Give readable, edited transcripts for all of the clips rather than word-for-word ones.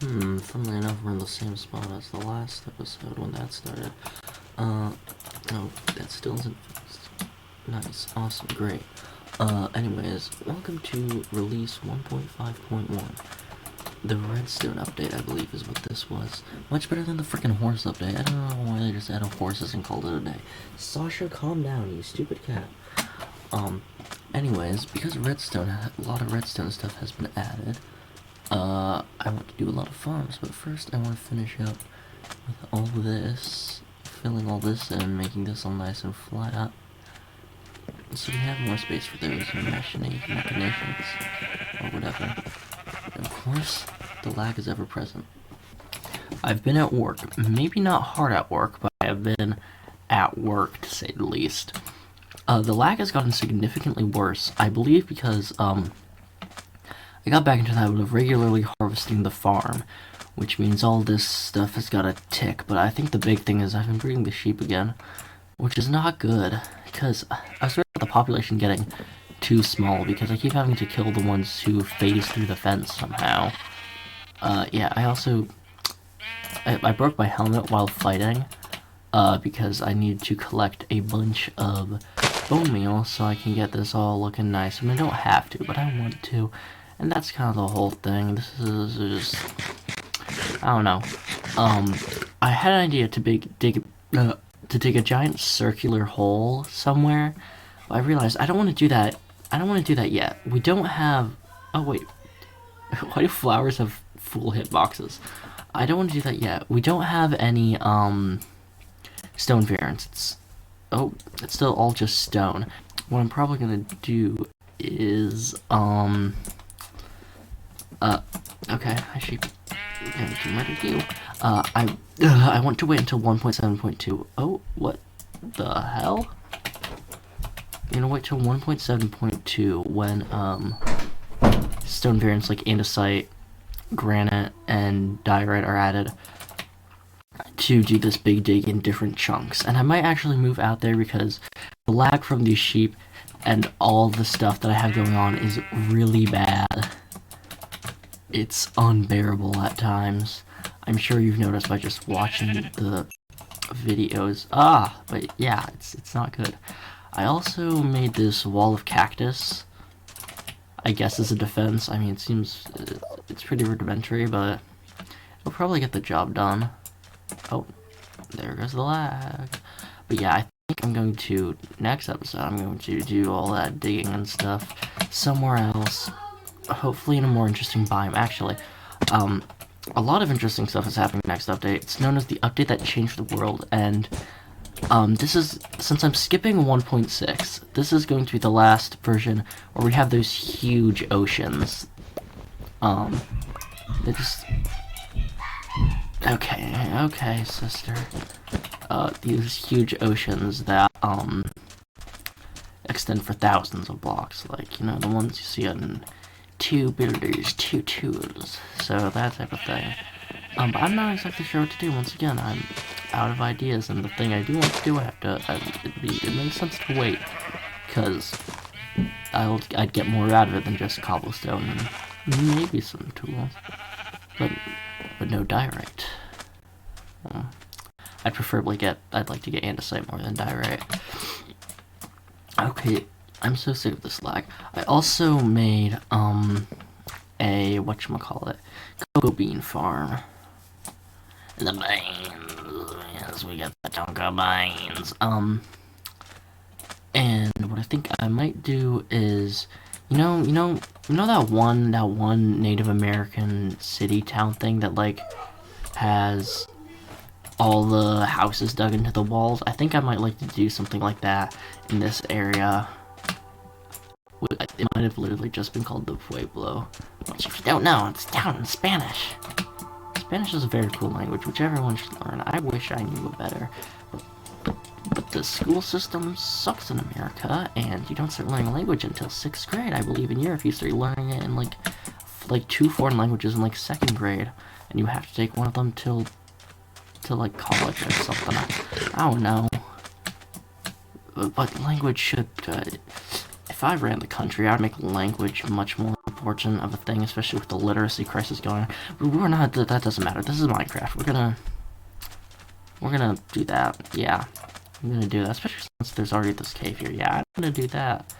Funnily enough, we're in the same spot as the last episode when that started. No, that still isn't fixed. Nice, awesome, great. Anyways, welcome to release 1.5.1. The Redstone update, I believe, is what this was. Much better than the freaking horse update. I don't know why they just added horses and called it a day. Sasha, calm down, you stupid cat. Anyways, because Redstone, a lot of Redstone stuff has been added, I want to do a lot of farms, but first I want to finish up with all this, filling all this in, making this all nice and flat, so we have more space for those machinations, or whatever. And of course, the lag is ever present. I've been at work, maybe not hard at work, but I have been at work, to say the least. The lag has gotten significantly worse, I believe because, I got back into the habit of regularly harvesting the farm, which means all this stuff has got a tick, but I think the big thing is I've been breeding the sheep again, which is not good, because I was worried about the population getting too small, because I keep having to kill the ones who phase through the fence somehow. Yeah, I broke my helmet while fighting, because I need to collect a bunch of bone meal so I can get this all looking nice. I mean, I don't have to, but I want to. And that's kind of the whole thing. This is just, I don't know. I had an idea to dig a giant circular hole somewhere. But I realized I don't want to do that. I don't want to do that yet. We don't have. Oh wait, why do flowers have full hitboxes? I don't want to do that yet. We don't have any stone variants. It's still all just stone. What I'm probably gonna do is okay, I should get ready to do. I want to wait until 1.7.2. Oh, what the hell? I'm gonna wait till 1.7.2 when, stone variants like andesite, granite, and diorite are added to do this big dig in different chunks. And I might actually move out there because the lag from these sheep and all the stuff that I have going on is really bad. It's unbearable at times. I'm sure you've noticed by just watching the videos. But yeah, it's not good. I also made this wall of cactus, I guess as a defense. I mean, it seems, it's pretty rudimentary, but it'll probably get the job done. Oh, there goes the lag. But yeah, I think I'm going to, next episode, I'm going to do all that digging and stuff somewhere else. Hopefully in a more interesting biome. Actually, a lot of interesting stuff is happening next update. It's known as the update that changed the world, and this is, since I'm skipping 1.6, this is going to be the last version where we have those huge oceans. They just... Okay, sister. These huge oceans that, extend for thousands of blocks, like, you know, the ones you see on two builders, two tools, so that type of thing. But I'm not exactly sure what to do. Once again, I'm out of ideas, and the thing I do want to do, it makes sense to wait, because I'd get more out of it than just cobblestone and maybe some tools, but no diorite. I'd like to get andesite more than diorite. Okay, I'm so sick of this lag. I also made, a, whatchamacallit, cocoa bean farm. The beans, yes, we got the cocoa beans. And what I think I might do is, you know that one Native American city town thing that, like, has all the houses dug into the walls? I think I might like to do something like that in this area. It might have literally just been called the Pueblo, which, if you don't know, it's down in Spanish. Spanish is a very cool language, which everyone should learn. I wish I knew it better, but the school system sucks in America, and you don't start learning a language until 6th grade, I believe. In Europe, you start learning it in, like 2 foreign languages in, like, 2nd grade, and you have to take one of them till like, college or something. I don't know. But language should, if I ran the country, I'd make language much more unfortunate of a thing, especially with the literacy crisis going on. But we're not, that doesn't matter. This is Minecraft. We're gonna do that. Yeah, I'm gonna do that, especially since there's already this cave here. Yeah, I'm gonna do that.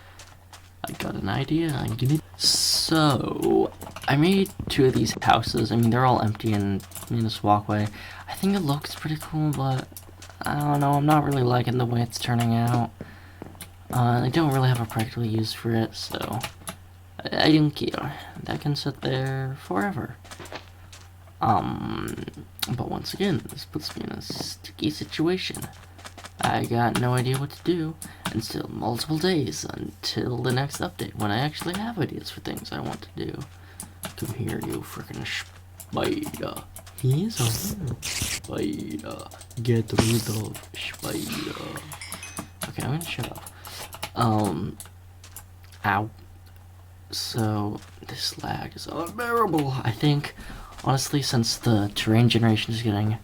I got an idea. So, I made 2 of these houses. I mean, they're all empty and in this walkway. I think it looks pretty cool, but I don't know. I'm not really liking the way it's turning out. I don't really have a practical use for it, so I don't care. That can sit there forever. But once again, this puts me in a sticky situation. I got no idea what to do, and still multiple days until the next update, when I actually have ideas for things I want to do. Come here, you frickin' spider. He's a spider. Get rid of spider. Okay, I'm gonna shut up. Ow. So, this lag is unbearable. I think, honestly, since the terrain generation is getting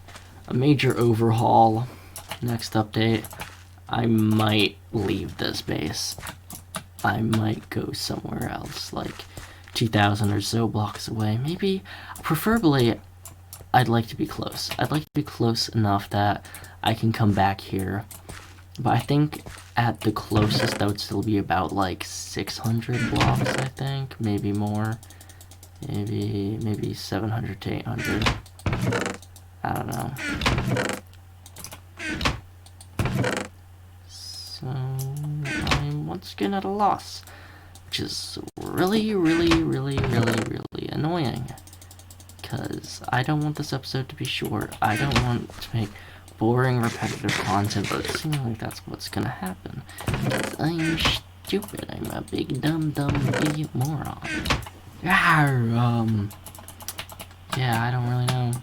a major overhaul next update, I might leave this base. I might go somewhere else, like 2,000 or so blocks away. Maybe, preferably, I'd like to be close. I'd like to be close enough that I can come back here. But I think at the closest that would still be about like 600 blocks, I think. Maybe more. Maybe 700 to 800. I don't know. So I'm once again at a loss, which is really annoying. Because I don't want this episode to be short. I don't want to make boring, repetitive content, but it seems like that's what's gonna happen. Because I'm stupid. I'm a big dumb idiot moron. Yeah, I don't really know.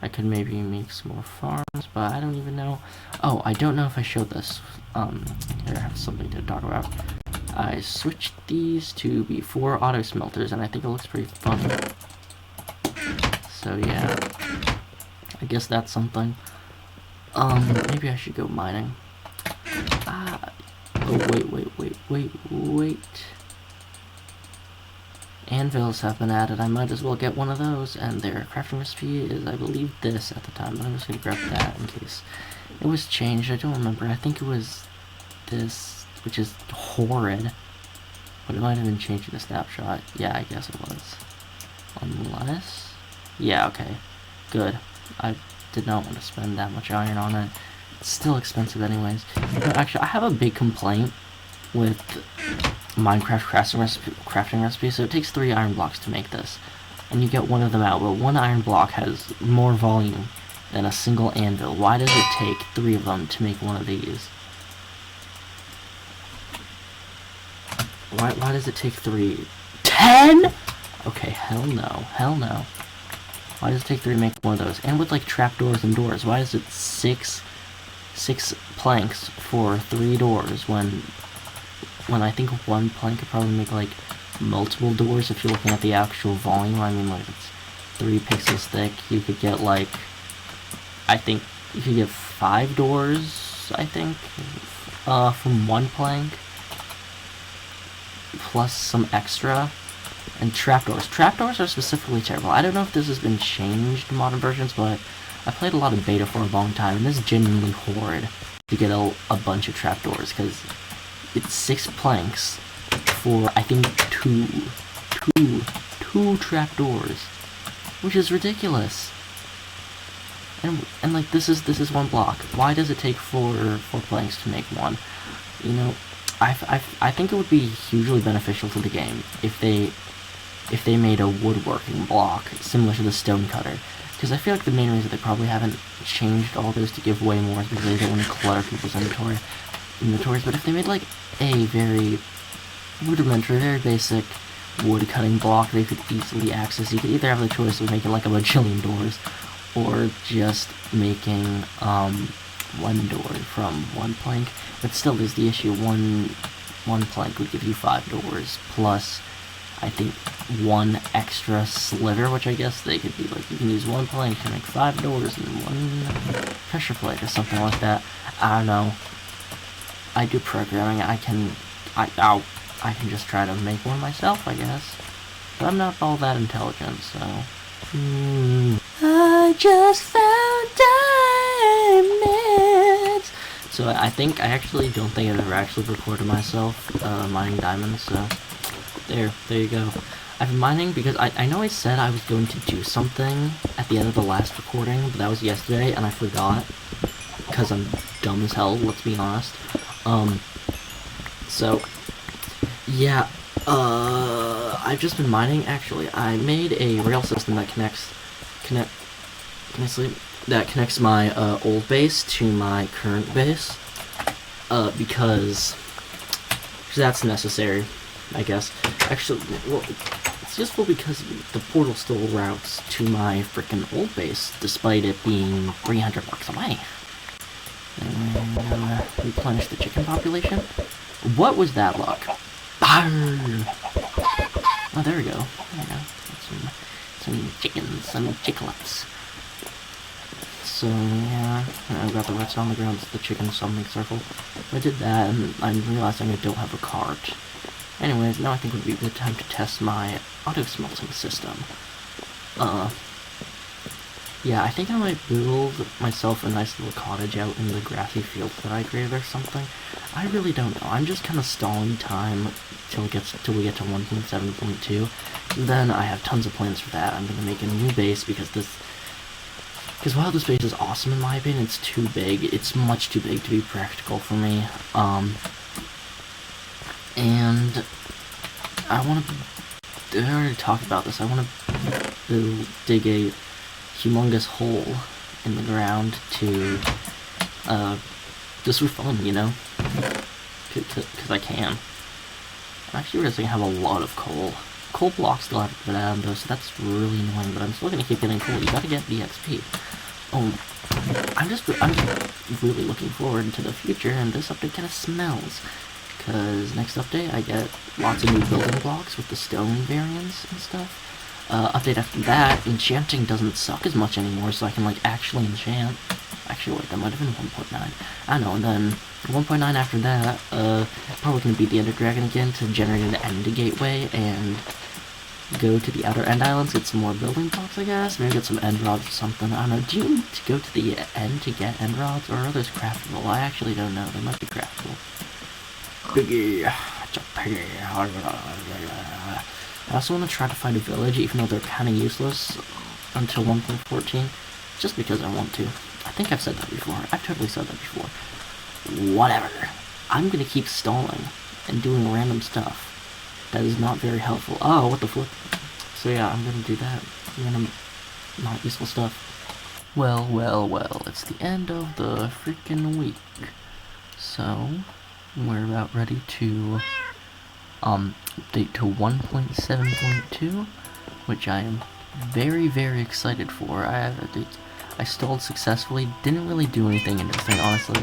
I could maybe make some more farms, but I don't even know. Oh, I don't know if I showed this. Here I have something to talk about. I switched these to be 4 auto smelters, and I think it looks pretty funny. So yeah, I guess that's something. Maybe I should go mining. Oh, wait. Anvils have been added. I might as well get one of those, and their crafting recipe is, I believe, this at the time, but I'm just gonna grab that in case it was changed. I don't remember. I think it was this, which is horrid, but it might have been changed in a snapshot. Yeah, I guess it was. Unless, yeah, okay, good. I did not want to spend that much iron on it. It's still expensive anyways. But actually, I have a big complaint with Minecraft crafting recipe. So it takes 3 iron blocks to make this, and you get one of them out, but 1 iron block has more volume than a single anvil. Why does it take 3 of them to make one of these? Why does it take 3? 10? Okay, hell no. Why does it take 3 to make one of those? And with like trapdoors and doors, why is it 6 planks for 3 doors when I think 1 plank could probably make like multiple doors if you're looking at the actual volume? I mean, like, it's 3 pixels thick. You could get like, I think you could get 5 doors, I think, from 1 plank, plus some extra. And trapdoors. Trapdoors are specifically terrible. I don't know if this has been changed in modern versions, but I played a lot of beta for a long time, and this is genuinely horrid to get a bunch of trapdoors, because it's 6 planks for, I think, two trapdoors, which is ridiculous. And like, this is 1 block. Why does it take 4 planks to make 1? You know, I think it would be hugely beneficial to the game if they made a woodworking block similar to the stone cutter, because I feel like the main reason they probably haven't changed all those to give way more is because they don't want to clutter people's inventories. But if they made like a very rudimentary, very basic wood cutting block they could easily access, you could either have the choice of making like a bajillion doors, or just making 1 door from 1 plank. But still, there's the issue: one plank would give you 5 doors, plus I think 1 extra sliver, which I guess they could be like, you can use 1 plank to make 5 doors and 1 pressure plate or something like that. I don't know. I do programming. I can just try to make one myself, I guess. But I'm not all that intelligent, so. I just found diamonds. So I actually don't think I've ever actually recorded myself mining diamonds. So there you go. I've been mining because I know I said I was going to do something at the end of the last recording, but that was yesterday, and I forgot. Because I'm dumb as hell, let's be honest. So, yeah, I've just been mining, actually. I made a rail system that connects my, old base to my current base, because that's necessary, I guess. Actually, well, it's useful because the portal still routes to my frickin' old base, despite it being 300 blocks away. And replenish the chicken population. What was that luck? Oh, there we go. Some chickens, some chicklets. So yeah, I've got the redstone on the ground. It's the chicken summoning circle. I did that, and I'm realizing I don't have a cart. Anyways, now I think would be a good time to test my auto smelting system. Yeah, I think I might build myself a nice little cottage out in the grassy field that I created or something. I really don't know. I'm just kind of stalling time till we get to 1.7.2. Then I have tons of plans for that. I'm gonna make a new base because while this base is awesome in my opinion, it's too big. It's much too big to be practical for me. And I already talked about this. I want to dig a humongous hole in the ground to, just for fun, you know? Because I can. I'm actually realizing I have a lot of coal. Coal blocks still haven't been added though, so that's really annoying, but I'm still gonna keep getting coal. You gotta get the XP. Oh, I'm really looking forward to the future, and this update kinda smells. Because next update, I get lots of new building blocks with the stone variants and stuff. Update after that, enchanting doesn't suck as much anymore, so I can, like, actually enchant. Actually, wait, that might have been 1.9. I don't know, and then 1.9 after that, probably gonna beat the Ender Dragon again to generate an end gateway and go to the outer end islands, get some more building blocks, I guess. Maybe get some end rods or something. I don't know. Do you need to go to the end to get end rods, or are those craftable? I actually don't know. They might be craftable. Piggy. I also want to try to find a village, even though they're kind of useless until 1.14, just because I want to. I think I've said that before. I've totally said that before. Whatever. I'm going to keep stalling and doing random stuff. That is not very helpful. Oh, what the flip? So yeah, I'm going to do that. Random, not useful stuff. Well, it's the end of the freaking week. So, we're about ready to update to 1.7.2, which I am very, very excited for. I stalled successfully, didn't really do anything interesting, honestly.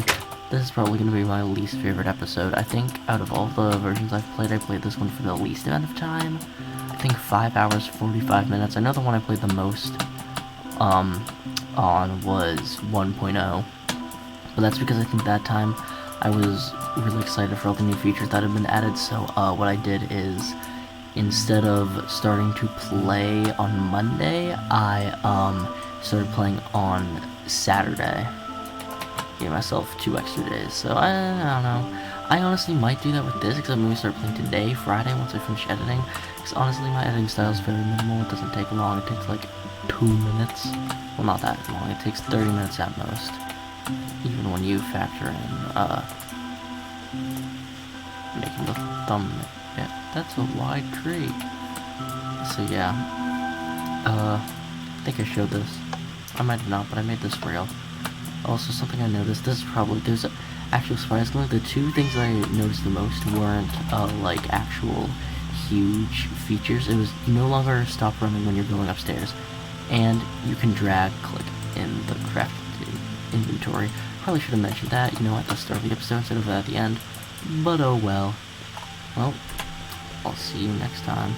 This is probably going to be my least favorite episode. I think out of all the versions I've played, I played this one for the least amount of time. I think 5 hours, 45 minutes. I know the one I played the most on was 1.0, but that's because I think that time I was really excited for all the new features that have been added. So what I did is, instead of starting to play on Monday, I started playing on Saturday. Gave myself 2 extra days, so I don't know. I honestly might do that with this, except I'm going to start playing today, Friday, once I finish editing. Because honestly, my editing style is very minimal. It doesn't take long. It takes like 2 minutes. Well, not that long. It takes 30 minutes at most. Even when you factor in, making the thumbnail. Yeah, that's a wide tree. So yeah. I think I showed this. I might have not, but I made this rail. Also, something I noticed, there's actual surprisingly, the 2 things I noticed the most weren't, like, actual huge features. It was, you no longer stop running when you're going upstairs, and you can drag-click in the crafted inventory. Probably should have mentioned that, you know, at the start of the episode instead of at the end, but oh well. Well, I'll see you next time.